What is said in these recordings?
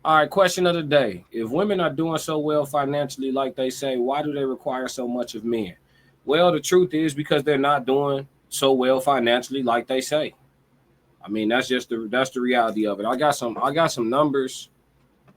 All right, question of the day. If women are doing so well financially, like they say, why do they require so much of men? Well, the truth is because they're not doing so well financially, like they say. I mean, that's the reality of it. I got some numbers.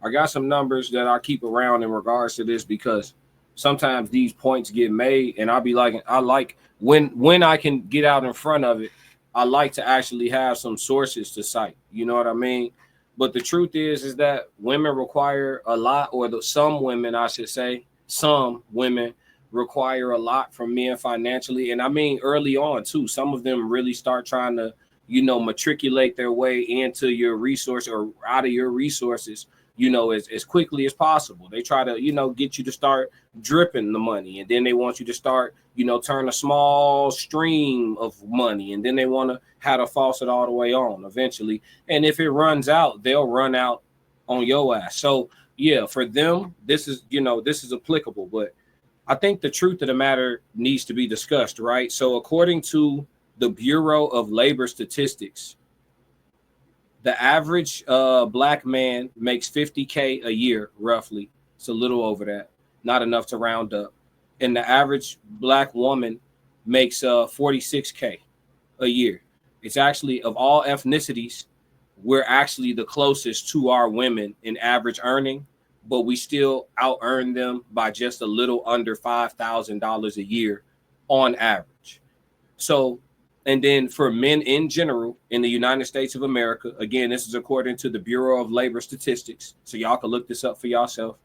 I got some numbers that I keep around in regards to this because sometimes these points get made, and I'll be like, I like when I can get out in front of it. I like to actually have some sources to cite. You know what I mean? But the truth is that women require a lot, or some women, I should say, some women require a lot from men financially, and I mean early on too. Some of them really start trying to, matriculate their way into your resource or out of your resources, as quickly as possible. They try to, get you to start dripping the money. And then they want you to start, turn a small stream of money. And then they want to have the faucet all the way on eventually. And if it runs out, they'll run out on your ass. So yeah, for them, this is applicable. But I think the truth of the matter needs to be discussed, right? So according to the Bureau of Labor Statistics, the average black man makes 50K a year, roughly. It's a little over that, not enough to round up. And the average black woman makes 46K a year. It's actually, of all ethnicities, we're actually the closest to our women in average earning, but we still out earn them by just a little under $5,000 a year on average. So, and then for men in general in the United States of America, again, this is according to the Bureau of Labor Statistics, so y'all can look this up for yourself.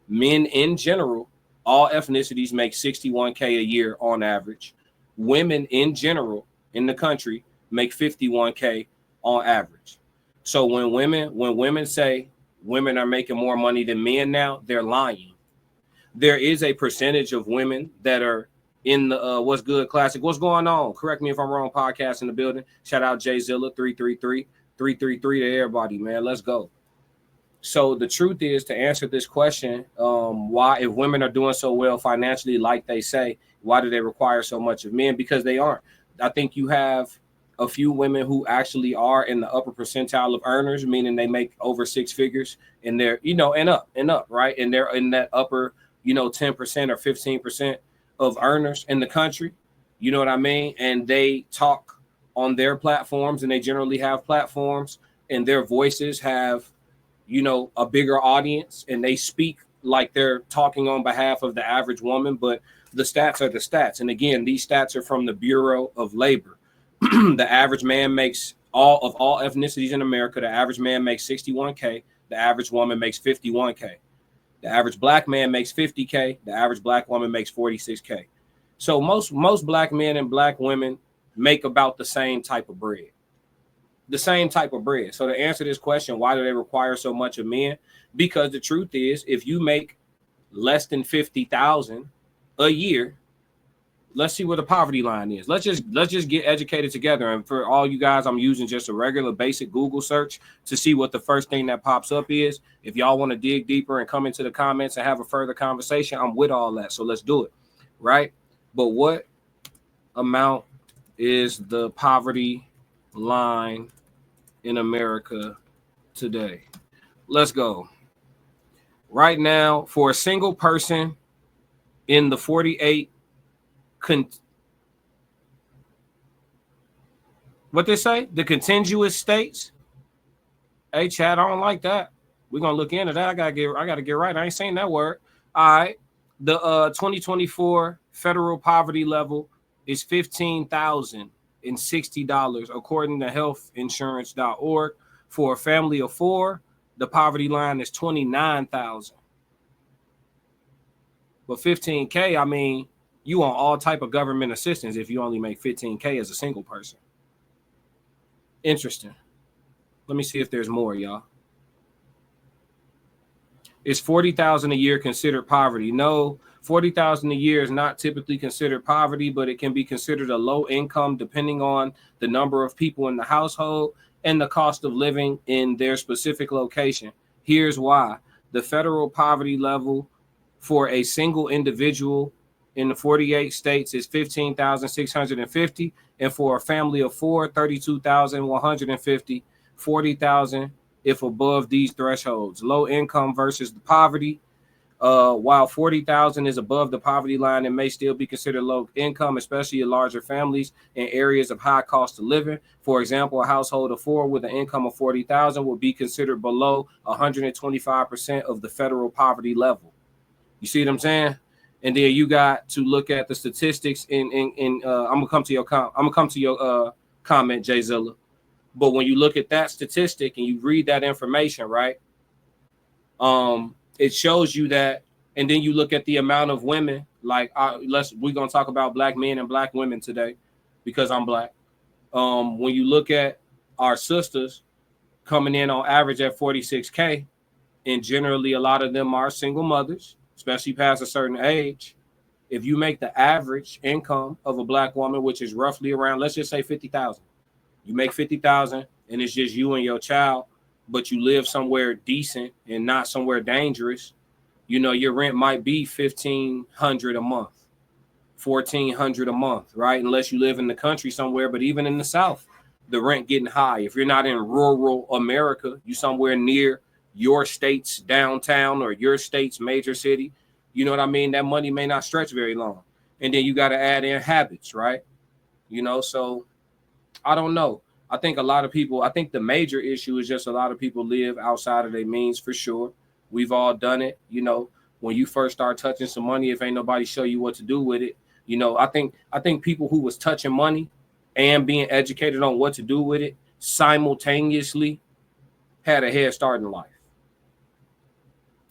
Men in general, all ethnicities make 61K a year on average. Women in general in the country make 51K on average. So when women say women are making more money than men now, they're lying. There is a percentage of women that are in the What's Good Classic. What's going on? Correct me if I'm wrong. Podcast in the building. Shout out Jay Zilla 333 to everybody, man. Let's go. So the truth is, to answer this question, why, if women are doing so well financially, like they say, why do they require so much of men? Because they aren't. I think you have a few women who actually are in the upper percentile of earners, meaning they make over six figures, and they're, and up, right? And they're in that upper, 10% or 15% of earners in the country. You know what I mean? And they talk on their platforms, and they generally have platforms, and their voices have, a bigger audience, and they speak like they're talking on behalf of the average woman. But the stats are the stats. And again, these stats are from the Bureau of Labor. The average man makes, all ethnicities in America, the average man makes 61K. The average woman makes 51K. The average black man makes 50K. The average black woman makes 46K. So most black men and black women make about the same type of bread. The same type of bread. So to answer this question, why do they require so much of men? Because the truth is, if you make less than 50,000 a year, let's see what the poverty line is. Let's just get educated together. And for all you guys, I'm using just a regular basic Google search to see what the first thing that pops up is. If y'all want to dig deeper and come into the comments and have a further conversation, I'm with all that. So let's do it, right? But what amount is the poverty line in America today? Let's go. Right now, for a single person in the 48 what they say, the contiguous states. Hey, Chad, I don't like that. We're gonna look into that. I gotta get right. I ain't saying that word. All right. The 2024 federal poverty level is $15,060 according to healthinsurance.org. For a family of four, the poverty line is 29,000. But 15K, I mean, you on all type of government assistance if you only make 15K as a single person. Interesting. Let me see if there's more, y'all. Is 40,000 a year considered poverty? No, 40,000 a year is not typically considered poverty, but it can be considered a low income depending on the number of people in the household and the cost of living in their specific location. Here's why. The federal poverty level for a single individual in the 48 states is 15,650, and for a family of four, 32,150. 40,000 if above these thresholds. Low income versus the poverty. While 40,000 is above the poverty line, it may still be considered low income, especially in larger families in areas of high cost of living. For example, a household of four with an income of 40,000 will be considered below 125% of the federal poverty level. You see what I'm saying? And then you got to look at the statistics. I'm gonna come to your comment, Jay Zilla. But when you look at that statistic and you read that information, right? It shows you that, and then you look at the amount of women. Like, we're gonna talk about black men and black women today, because I'm black. When you look at our sisters coming in on average at 46K, and generally a lot of them are single mothers, especially past a certain age. If you make the average income of a black woman, which is roughly around, let's just say 50,000, you make 50,000, and it's just you and your child, but you live somewhere decent and not somewhere dangerous, you know, your rent might be $1,500 a month, $1,400 a month, right? Unless you live in the country somewhere, but even in the South, the rent getting high. If you're not in rural America, you somewhere near your state's downtown or your state's major city, you know what I mean? That money may not stretch very long. And then you got to add in habits, right? You know, so I don't know. I think the major issue is just a lot of people live outside of their means, for sure. We've all done it. You know, when you first start touching some money, if ain't nobody show you what to do with it, you know, I think people who was touching money and being educated on what to do with it simultaneously had a head start in life.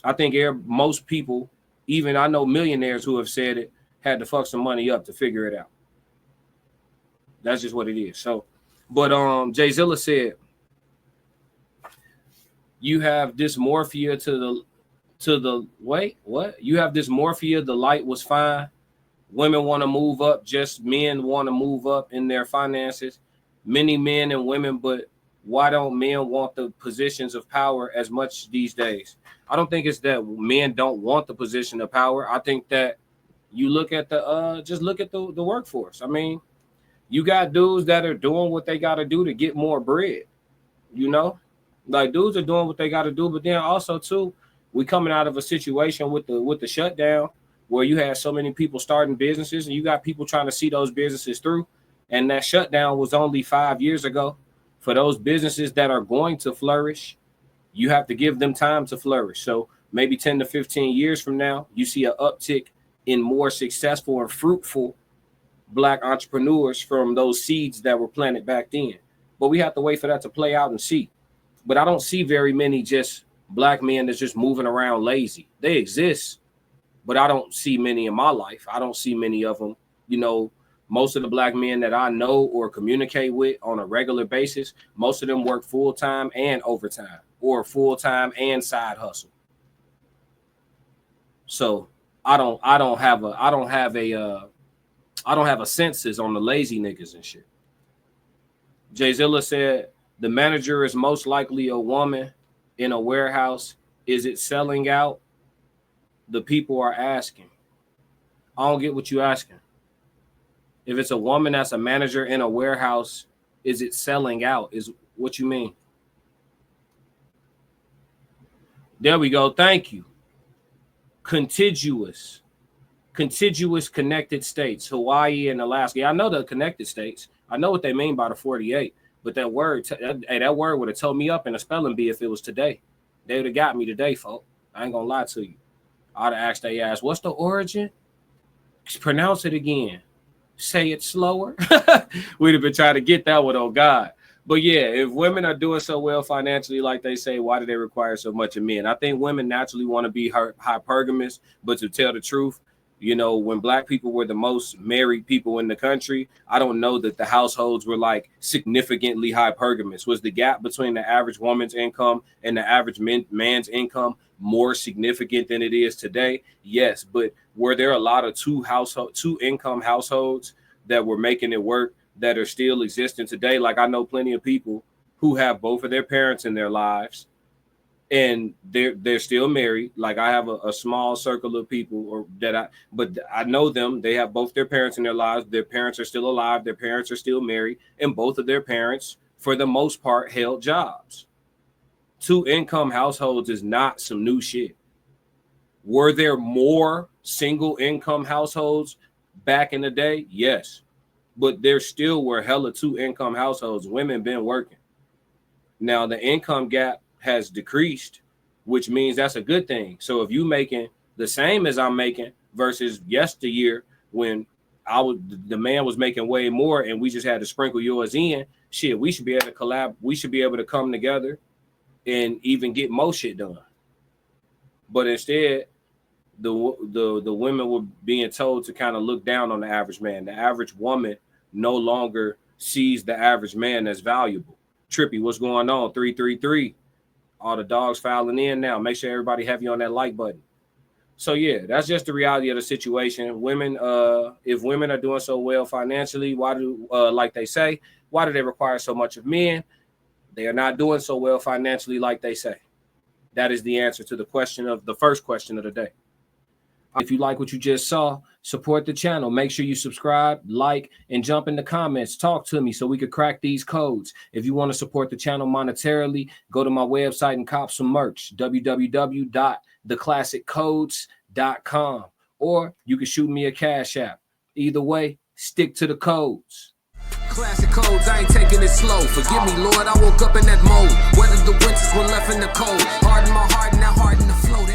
I think most people, even I know millionaires who have said it, had to fuck some money up to figure it out. That's just what it is. So, but Jay Zilla said, you have dysmorphia to the wait, what? You have dysmorphia, the light was fine. Women want to move up, just men want to move up in their finances. Many men and women, but why don't men want the positions of power as much these days? I don't think it's that men don't want the position of power. I think that you look at just look at the workforce. I mean, you got dudes that are doing what they got to do to get more bread, you know? Like, dudes are doing what they got to do, but then also too, we coming out of a situation with the shutdown where you had so many people starting businesses and you got people trying to see those businesses through. And that shutdown was only 5 years ago. For those businesses that are going to flourish, you have to give them time to flourish. So maybe 10 to 15 years from now, you see an uptick in more successful and fruitful black entrepreneurs from those seeds that were planted back then. But we have to wait for that to play out and see. But I don't see very many just black men that's just moving around lazy. They exist, but I don't see many in my life. I don't see many of them. You know, most of the black men that I know or communicate with on a regular basis, most of them work full-time and overtime, or full-time and side hustle. So I don't have a census on the lazy niggas and shit. Jay Zilla said, the manager is most likely a woman in a warehouse. Is it selling out? The people are asking. I don't get what you're asking. If it's a woman that's a manager in a warehouse, is it selling out? Is what you mean? There we go. Thank you. Contiguous connected states, Hawaii and Alaska. Yeah, I know the connected states. I know what they mean by the 48, but that word would have told me up in a spelling bee if it was today. They would have got me today, folk. I ain't gonna lie to you. I'd have asked they ass, what's the origin? Pronounce it again. Say it slower. We'd have been trying to get that one, oh God. But yeah, if women are doing so well financially, like they say, why do they require so much of men? I think women naturally want to be hypergamous, but to tell the truth, you know, when black people were the most married people in the country, I don't know that the households were like significantly hypergamous. Was the gap between the average woman's income and the average man's income more significant than it is today? Yes, but were there a lot of two income households that were making it work that are still existing today? Like, I know plenty of people who have both of their parents in their lives and they're still married. Like, I have a small circle of people but I know them. They have both their parents in their lives. Their parents are still alive. Their parents are still married. And both of their parents, for the most part, held jobs. 2-income households is not some new shit. Were there more single income households back in the day? Yes. But there still were hella 2-income households. Women been working. Now the income gap has decreased, which means that's a good thing. So if you making the same as I'm making versus yesteryear when the man was making way more and we just had to sprinkle yours in, shit, we should be able to collab. We should be able to come together and even get more shit done. But instead, the women were being told to kind of look down on the average man. The average woman no longer sees the average man as valuable. Trippy, what's going on? 333. All the dogs filing in now. Make sure everybody have you on that like button. So yeah, that's just the reality of the situation. Women, if women are doing so well financially, why do like they say, why do they require so much of men? They are not doing so well financially like they say. That is the answer to the question of the first question of the day. If you like what you just saw, support the channel. Make sure you subscribe, like, and jump in the comments. Talk to me so we could crack these codes. If you want to support the channel monetarily, go to my website and cop some merch, www.theclassiccodes.com. Or you can shoot me a Cash App. Either way, stick to the codes. Classic codes, I ain't taking it slow. Forgive me, Lord, I woke up in that mode. Weathered the winters when left in the cold. Harden my heart and now harden the flow.